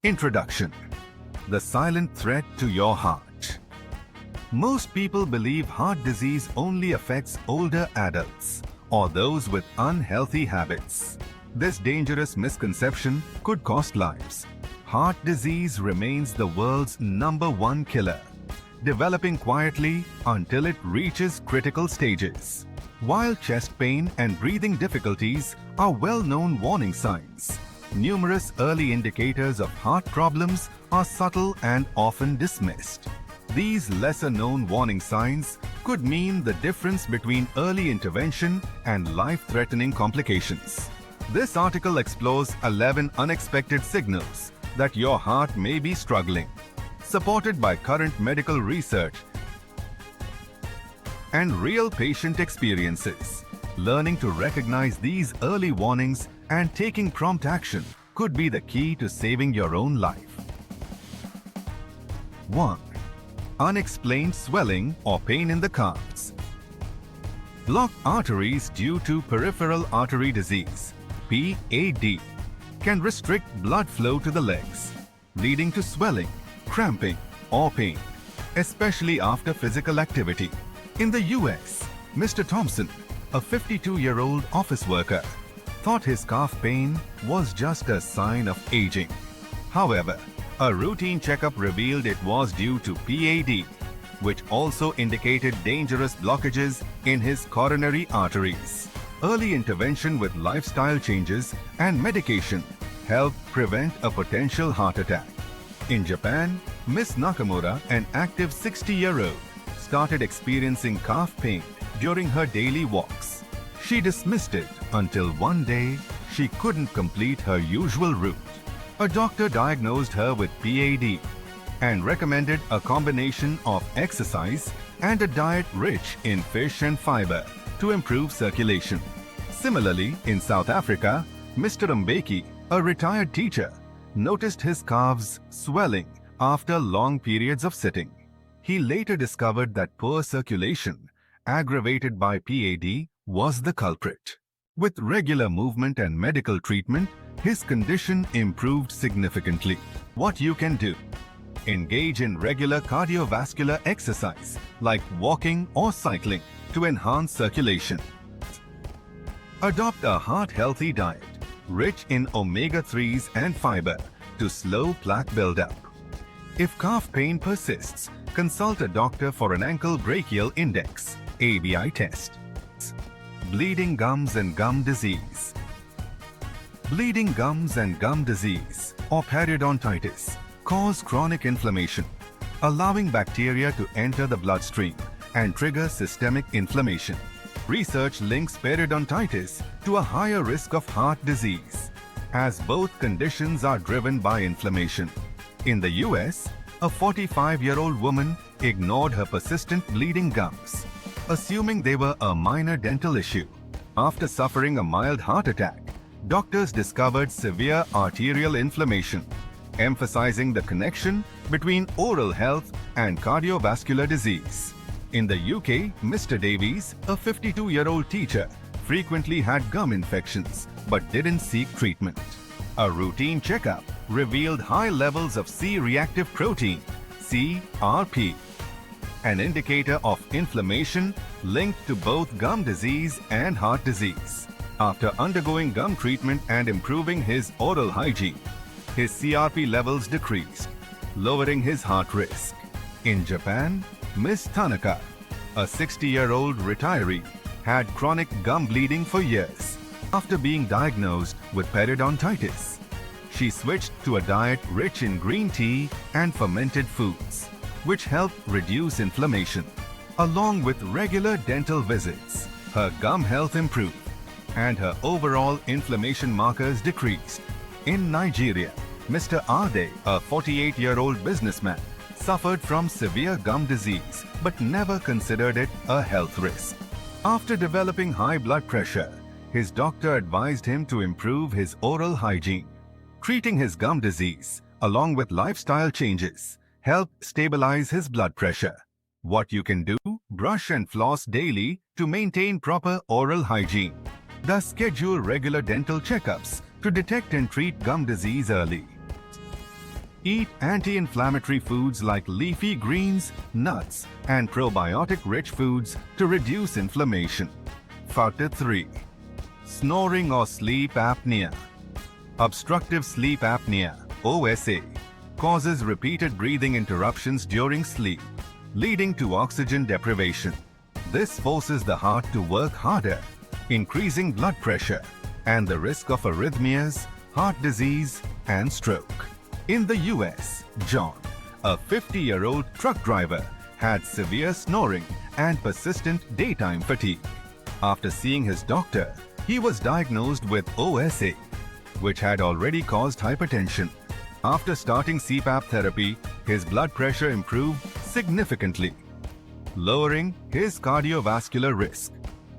Introduction: the silent threat to your heart. Most people believe heart disease only affects older adults or those with unhealthy habits. This dangerous misconception could cost lives. Heart disease remains the world's #1 killer, developing quietly until it reaches critical stages. While chest pain and breathing difficulties are well-known warning signs, numerous early indicators of heart problems are subtle and often dismissed. These lesser-known warning signs could mean the difference between early intervention and life-threatening complications. This article explores 11 unexpected signals that your heart may be struggling, supported by current medical research and real patient experiences. Learning to recognize these early warnings and taking prompt action could be the key to saving your own life. 1. Unexplained swelling or pain in the calves. Blocked arteries due to peripheral artery disease, PAD, can restrict blood flow to the legs, leading to swelling, cramping, or pain, especially after physical activity. In the US, Mr. Thompson, a 52-year-old office worker, thought his calf pain was just a sign of aging. However, a routine checkup revealed it was due to PAD, which also indicated dangerous blockages in his coronary arteries. Early intervention with lifestyle changes and medication helped prevent a potential heart attack. In Japan, Miss Nakamura, an active 60-year-old, started experiencing calf pain during her daily walks. She dismissed it until one day she couldn't complete her usual route. A doctor diagnosed her with PAD and recommended a combination of exercise and a diet rich in fish and fiber to improve circulation. Similarly, in South Africa, Mr. Mbeki, a retired teacher, noticed his calves swelling after long periods of sitting. He later discovered that poor circulation, aggravated by PAD, was the culprit. With regular movement and medical treatment, his condition improved significantly. What you can do: engage in regular cardiovascular exercise like walking or cycling to enhance circulation. Adopt a heart-healthy diet, rich in omega-3s and fiber to slow plaque buildup. If calf pain persists, consult a doctor for an ankle brachial index (ABI) test. Bleeding gums and gum disease. Bleeding gums and gum disease, or periodontitis, cause chronic inflammation, allowing bacteria to enter the bloodstream and trigger systemic inflammation. Research links periodontitis to a higher risk of heart disease, as both conditions are driven by inflammation. In the US, a 45-year-old woman ignored her persistent bleeding gums, assuming they were a minor dental issue. After suffering a mild heart attack, doctors discovered severe arterial inflammation, emphasizing the connection between oral health and cardiovascular disease. In the UK, Mr. Davies, a 52-year-old teacher, frequently had gum infections but didn't seek treatment. A routine checkup revealed high levels of C-reactive protein, CRP, an indicator of inflammation linked to both gum disease and heart disease. After undergoing gum treatment and improving his oral hygiene, his CRP levels decreased, lowering his heart risk. In Japan, Ms. Tanaka, a 60-year-old retiree, had chronic gum bleeding for years. After being diagnosed with periodontitis, she switched to a diet rich in green tea and fermented foods, which helped reduce inflammation. Along with regular dental visits, her gum health improved and her overall inflammation markers decreased. In Nigeria, Mr. Ade, a 48-year-old businessman, suffered from severe gum disease but never considered it a health risk. After developing high blood pressure, his doctor advised him to improve his oral hygiene. Treating his gum disease, along with lifestyle changes, helped stabilize his blood pressure. What you can do: brush and floss daily to maintain proper oral hygiene. Thus, schedule regular dental checkups to detect and treat gum disease early. Eat anti-inflammatory foods like leafy greens, nuts, and probiotic-rich foods to reduce inflammation. Factor 3. Snoring or sleep apnea. Obstructive sleep apnea, OSA, causes repeated breathing interruptions during sleep, leading to oxygen deprivation. This forces the heart to work harder, increasing blood pressure and the risk of arrhythmias, heart disease, and stroke. In the US, John, a 50-year-old truck driver, had severe snoring and persistent daytime fatigue. After seeing his doctor, he was diagnosed with OSA, which had already caused hypertension. After starting CPAP therapy, his blood pressure improved significantly, lowering his cardiovascular risk.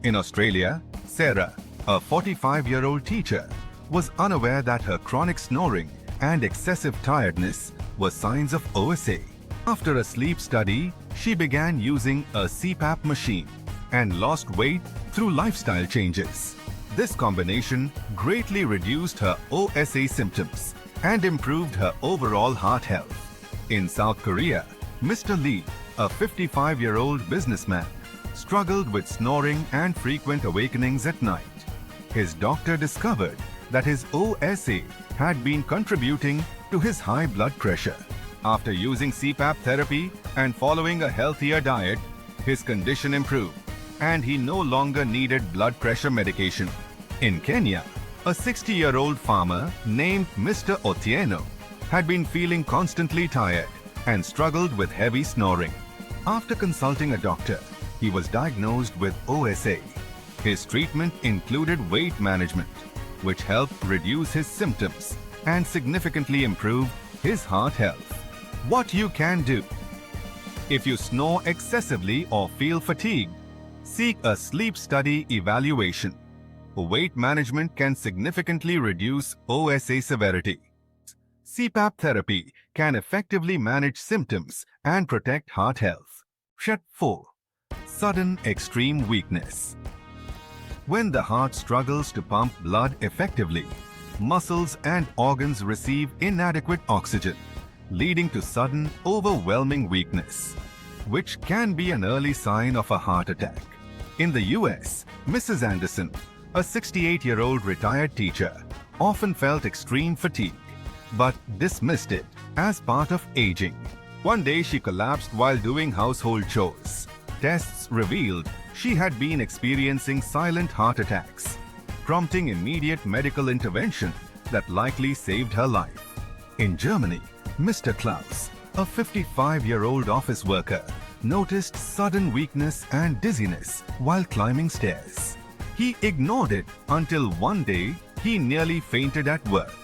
In Australia, Sarah, a 45-year-old teacher, was unaware that her chronic snoring and excessive tiredness were signs of OSA. After a sleep study, she began using a CPAP machine and lost weight through lifestyle changes. This combination greatly reduced her OSA symptoms and improved her overall heart health. In South Korea, Mr. Lee, a 55-year-old businessman, struggled with snoring and frequent awakenings at night. His doctor discovered that his OSA had been contributing to his high blood pressure. After using CPAP therapy and following a healthier diet, his condition improved and he no longer needed blood pressure medication. In Kenya, a 60-year-old farmer named Mr. Otieno had been feeling constantly tired and struggled with heavy snoring. After consulting a doctor, he was diagnosed with OSA. His treatment included weight management, which helped reduce his symptoms and significantly improve his heart health. What you can do: if you snore excessively or feel fatigued, seek a sleep study evaluation. Weight management can significantly reduce OSA severity. CPAP therapy can effectively manage symptoms and protect heart health. Step 4. Sudden extreme weakness. When the heart struggles to pump blood effectively, muscles and organs receive inadequate oxygen, leading to sudden, overwhelming weakness, which can be an early sign of a heart attack. In the US, Mrs. Anderson, a 68-year-old retired teacher, often felt extreme fatigue, but dismissed it as part of aging. One day she collapsed while doing household chores. Tests revealed she had been experiencing silent heart attacks, prompting immediate medical intervention that likely saved her life. In Germany, Mr. Klaus, a 55-year-old office worker, noticed sudden weakness and dizziness while climbing stairs. He ignored it until one day he nearly fainted at work.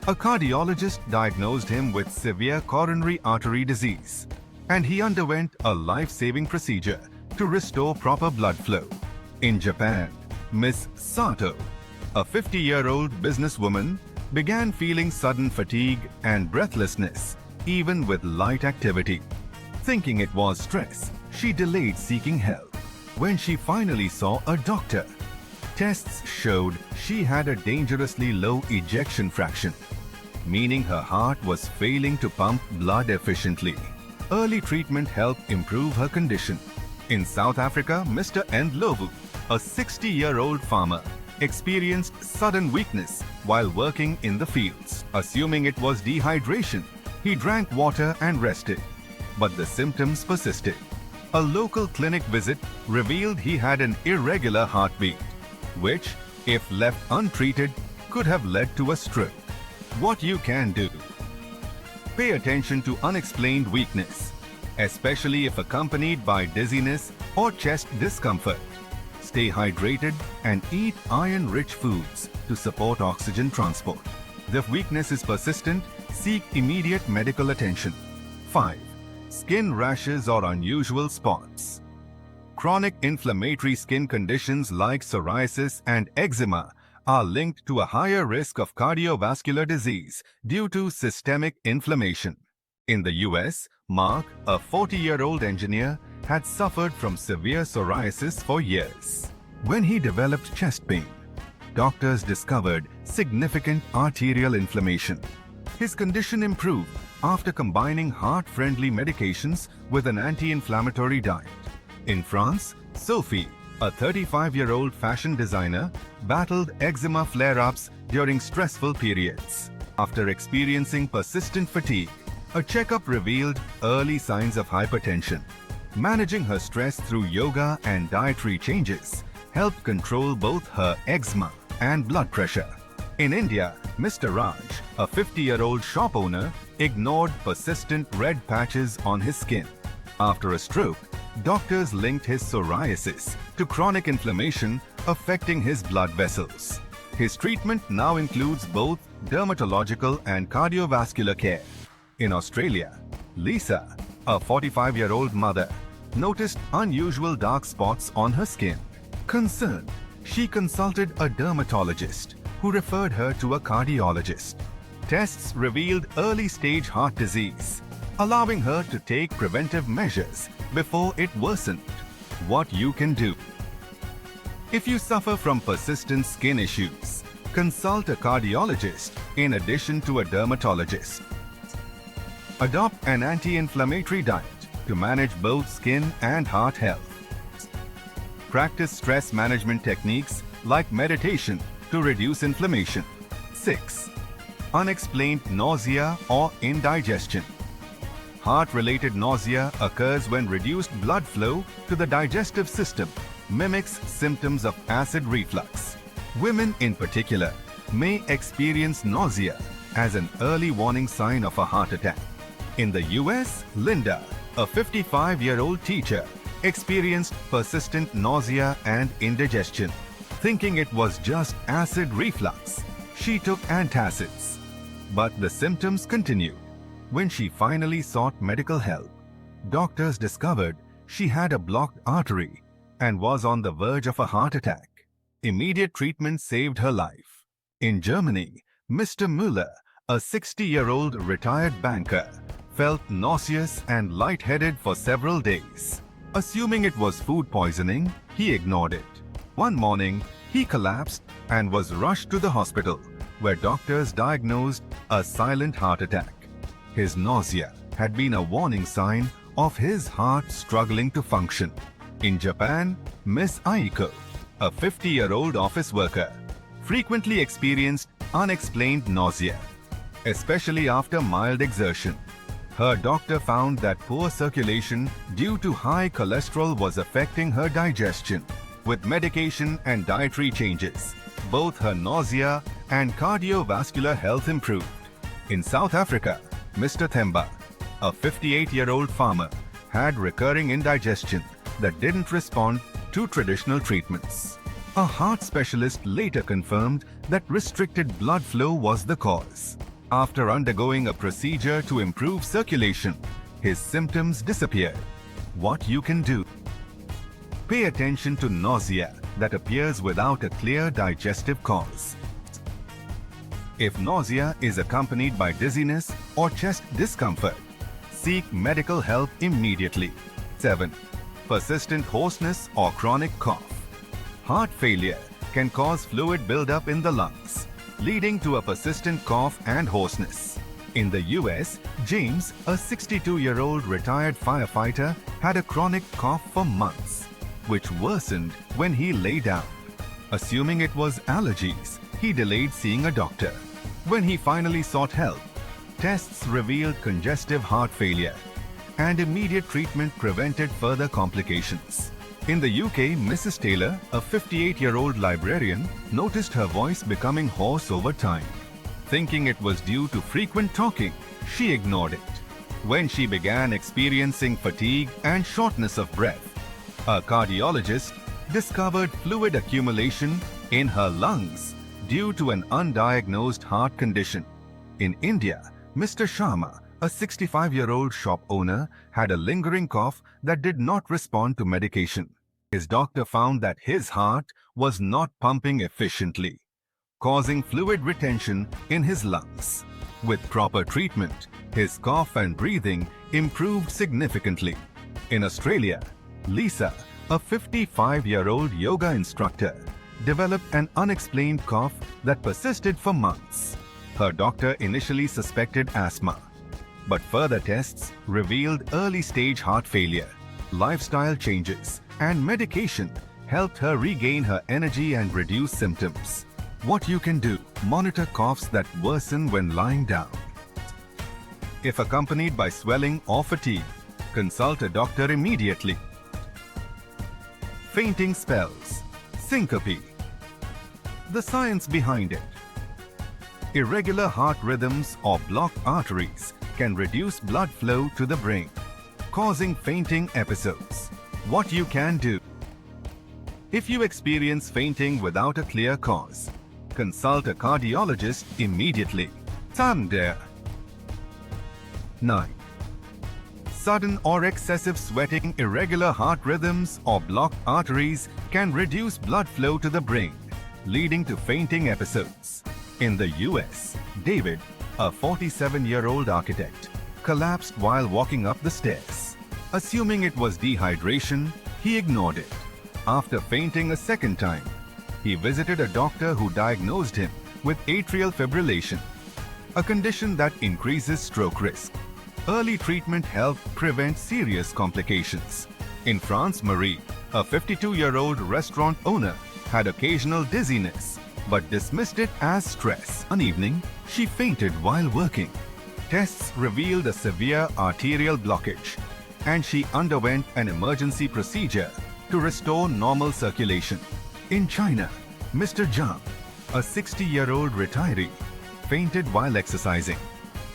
A cardiologist diagnosed him with severe coronary artery disease, and he underwent a life-saving procedure to restore proper blood flow. In Japan, Miss Sato, a 50-year-old businesswoman, began feeling sudden fatigue and breathlessness even with light activity. Thinking it was stress, she delayed seeking help. When she finally saw a doctor, tests showed she had a dangerously low ejection fraction, meaning her heart was failing to pump blood efficiently. Early treatment helped improve her condition. In South Africa, Mr. Ndlovu, a 60-year-old farmer, experienced sudden weakness while working in the fields. Assuming it was dehydration, he drank water and rested, but the symptoms persisted. A local clinic visit revealed he had an irregular heartbeat, which, if left untreated, could have led to a stroke. What you can do: pay attention to unexplained weakness, especially if accompanied by dizziness or chest discomfort. Stay hydrated and eat iron-rich foods to support oxygen transport. If weakness is persistent, seek immediate medical attention. 5. Skin rashes or unusual spots. Chronic inflammatory skin conditions like psoriasis and eczema are linked to a higher risk of cardiovascular disease due to systemic inflammation. In the US, Mark, a 40-year-old engineer, had suffered from severe psoriasis for years. When he developed chest pain, doctors discovered significant arterial inflammation. His condition improved after combining heart-friendly medications with an anti-inflammatory diet. In France, Sophie, a 35-year-old fashion designer, battled eczema flare-ups during stressful periods. After experiencing persistent fatigue, a checkup revealed early signs of hypertension. Managing her stress through yoga and dietary changes helped control both her eczema and blood pressure. In India, Mr. Raj, a 50-year-old shop owner, ignored persistent red patches on his skin. After a stroke, doctors linked his psoriasis to chronic inflammation affecting his blood vessels. His treatment now includes both dermatological and cardiovascular care. In Australia, Lisa, a 45-year-old mother, noticed unusual dark spots on her skin. Concerned, she consulted a dermatologist who referred her to a cardiologist. Tests revealed early-stage heart disease, allowing her to take preventive measures before it worsened. What you can do: if you suffer from persistent skin issues, consult a cardiologist in addition to a dermatologist. Adopt an anti-inflammatory diet to manage both skin and heart health. Practice stress management techniques like meditation to reduce inflammation. 6. Unexplained nausea or indigestion. Heart-related nausea occurs when reduced blood flow to the digestive system mimics symptoms of acid reflux. Women in particular may experience nausea as an early warning sign of a heart attack. In the US, Linda, a 55-year-old teacher, experienced persistent nausea and indigestion. Thinking it was just acid reflux, she took antacids. But the symptoms continued. When she finally sought medical help, doctors discovered she had a blocked artery and was on the verge of a heart attack. Immediate treatment saved her life. In Germany, Mr. Müller, a 60-year-old retired banker, felt nauseous and lightheaded for several days. Assuming it was food poisoning, he ignored it. One morning, he collapsed and was rushed to the hospital, where doctors diagnosed a silent heart attack. His nausea had been a warning sign of his heart struggling to function. In Japan, Miss Aiko, a 50-year-old office worker, frequently experienced unexplained nausea, especially after mild exertion. Her doctor found that poor circulation due to high cholesterol was affecting her digestion. With medication and dietary changes, both her nausea and cardiovascular health improved. In South Africa, Mr. Themba, a 58-year-old farmer, had recurring indigestion that didn't respond to traditional treatments. A heart specialist later confirmed that restricted blood flow was the cause. After undergoing a procedure to improve circulation, his symptoms disappeared. What you can do: pay attention to nausea that appears without a clear digestive cause. If nausea is accompanied by dizziness or chest discomfort, seek medical help immediately. 7. Persistent hoarseness or chronic cough. Heart failure can cause fluid buildup in the lungs, leading to a persistent cough and hoarseness. In the US, James, a 62-year-old retired firefighter, had a chronic cough for months, which worsened when he lay down. Assuming it was allergies, he delayed seeing a doctor. When he finally sought help, tests revealed congestive heart failure, and immediate treatment prevented further complications. In the UK, Mrs. Taylor, a 58-year-old librarian, noticed her voice becoming hoarse over time. Thinking it was due to frequent talking, she ignored it. When she began experiencing fatigue and shortness of breath, a cardiologist discovered fluid accumulation in her lungs due to an undiagnosed heart condition. In India, Mr. Sharma, a 65-year-old shop owner, had a lingering cough that did not respond to medication. His doctor found that his heart was not pumping efficiently, causing fluid retention in his lungs. With proper treatment, his cough and breathing improved significantly. In Australia, Lisa, a 55-year-old yoga instructor, developed an unexplained cough that persisted for months. Her doctor initially suspected asthma, But further tests revealed early-stage heart failure. Lifestyle changes and medication helped her regain her energy and reduce symptoms. What you can do: monitor coughs that worsen when lying down. If accompanied by swelling or fatigue, consult a doctor immediately. Fainting spells, syncope. The science behind it. Irregular heart rhythms or blocked arteries can reduce blood flow to the brain, causing fainting episodes. What you can do: if you experience fainting without a clear cause, consult a cardiologist immediately. Thunder. 9. Sudden or excessive sweating, irregular heart rhythms or blocked arteries can reduce blood flow to the brain, leading to fainting episodes. In the US, David, a 47-year-old architect, collapsed while walking up the stairs. Assuming it was dehydration, he ignored it. After fainting a second time, he visited a doctor who diagnosed him with atrial fibrillation, a condition that increases stroke risk. Early treatment helped prevent serious complications. In France, Marie, a 52-year-old restaurant owner, had occasional dizziness but dismissed it as stress. One evening, she fainted while working. Tests revealed a severe arterial blockage, and she underwent an emergency procedure to restore normal circulation. In China, Mr. Zhang, a 60-year-old retiree, fainted while exercising.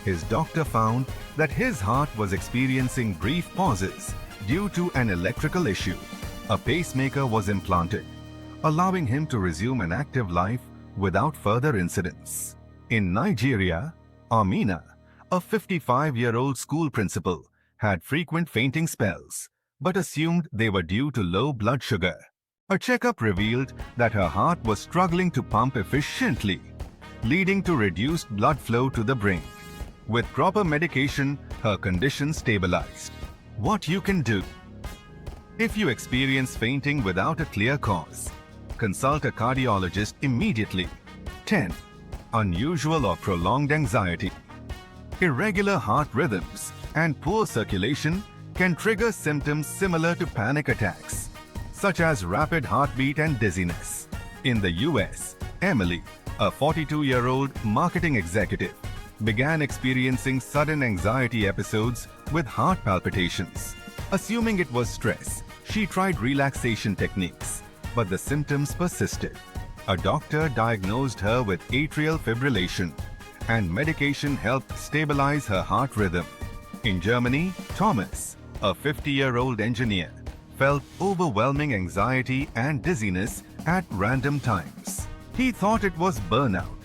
His doctor found that his heart was experiencing brief pauses due to an electrical issue. A pacemaker was implanted, allowing him to resume an active life without further incidents. In Nigeria, Amina, a 55-year-old school principal, had frequent fainting spells, but assumed they were due to low blood sugar. A checkup revealed that her heart was struggling to pump efficiently, leading to reduced blood flow to the brain. With proper medication, her condition stabilized. What you can do: if you experience fainting without a clear cause, consult a cardiologist immediately. 10. Unusual or prolonged anxiety. Irregular heart rhythms and poor circulation can trigger symptoms similar to panic attacks, such as rapid heartbeat and dizziness. In the US, Emily, a 42-year-old marketing executive, began experiencing sudden anxiety episodes with heart palpitations. Assuming it was stress, she tried relaxation techniques, but the symptoms persisted. A doctor diagnosed her with atrial fibrillation, and medication helped stabilize her heart rhythm. In Germany, Thomas, a 50-year-old engineer, felt overwhelming anxiety and dizziness at random times. He thought it was burnout,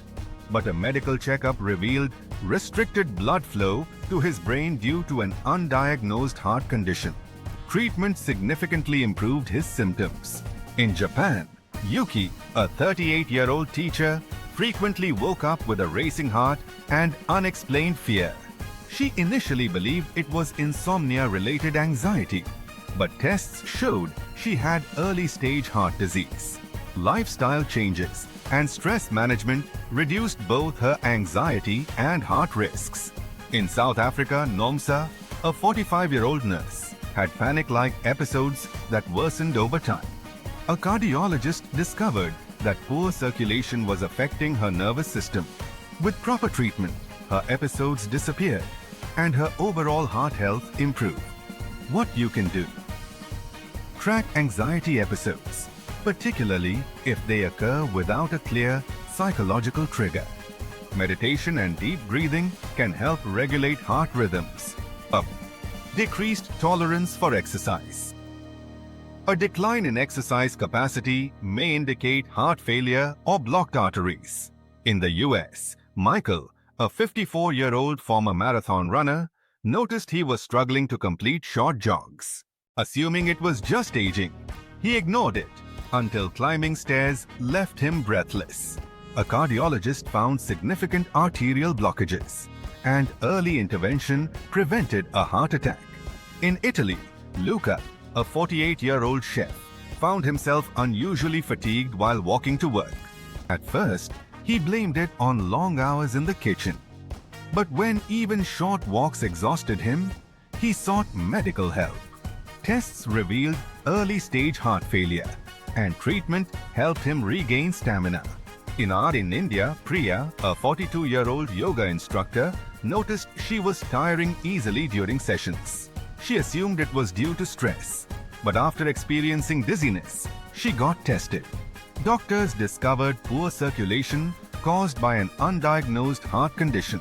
but a medical checkup revealed restricted blood flow to his brain due to an undiagnosed heart condition. Treatment significantly improved his symptoms. In Japan, Yuki, a 38-year-old teacher, frequently woke up with a racing heart and unexplained fear. She initially believed it was insomnia-related anxiety, but tests showed she had early-stage heart disease. Lifestyle changes and stress management reduced both her anxiety and heart risks. In South Africa, Nomsa, a 45-year-old nurse, had panic-like episodes that worsened over time. A cardiologist discovered that poor circulation was affecting her nervous system. With proper treatment, her episodes disappeared and her overall heart health improved. What you can do: track anxiety episodes, particularly if they occur without a clear psychological trigger. Meditation and deep breathing can help regulate heart rhythms. Decreased tolerance for exercise. A decline in exercise capacity may indicate heart failure or blocked arteries. In the US, Michael, a 54-year-old former marathon runner, noticed he was struggling to complete short jogs. Assuming it was just aging, he ignored it until climbing stairs left him breathless. A cardiologist found significant arterial blockages, and early intervention prevented a heart attack. In Italy, Luca, a 48-year-old chef, found himself unusually fatigued while walking to work. At first, he blamed it on long hours in the kitchen. But when even short walks exhausted him, he sought medical help. Tests revealed early-stage heart failure, and treatment helped him regain stamina. In India, Priya, a 42-year-old yoga instructor, noticed she was tiring easily during sessions. She assumed it was due to stress, but after experiencing dizziness, she got tested. Doctors discovered poor circulation caused by an undiagnosed heart condition,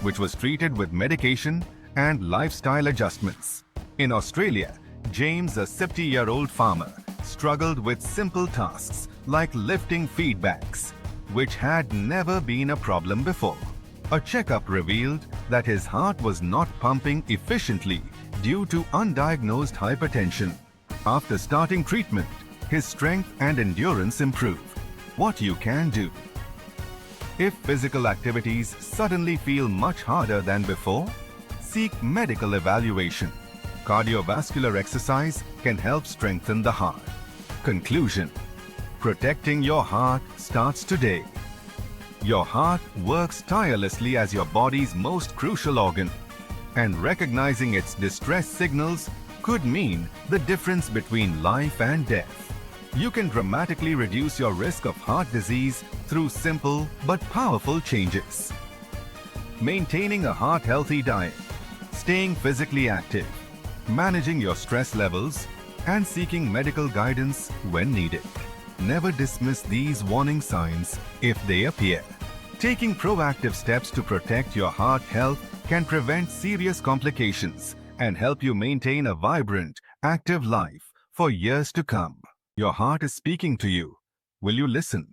which was treated with medication and lifestyle adjustments. In Australia, James, a 70-year-old farmer, struggled with simple tasks like lifting feed bags, which had never been a problem before. A checkup revealed that his heart was not pumping efficiently due to undiagnosed hypertension. After starting treatment, his strength and endurance improved. What you can do: if physical activities suddenly feel much harder than before, seek medical evaluation. Cardiovascular exercise can help strengthen the heart. Conclusion: protecting your heart starts today. Your heart works tirelessly as your body's most crucial organ, and recognizing its distress signals could mean the difference between life and death. You can dramatically reduce your risk of heart disease through simple but powerful changes. Maintaining a heart-healthy diet, staying physically active, managing your stress levels, and seeking medical guidance when needed. Never dismiss these warning signs if they appear. Taking proactive steps to protect your heart health can prevent serious complications and help you maintain a vibrant, active life for years to come. Your heart is speaking to you. Will you listen?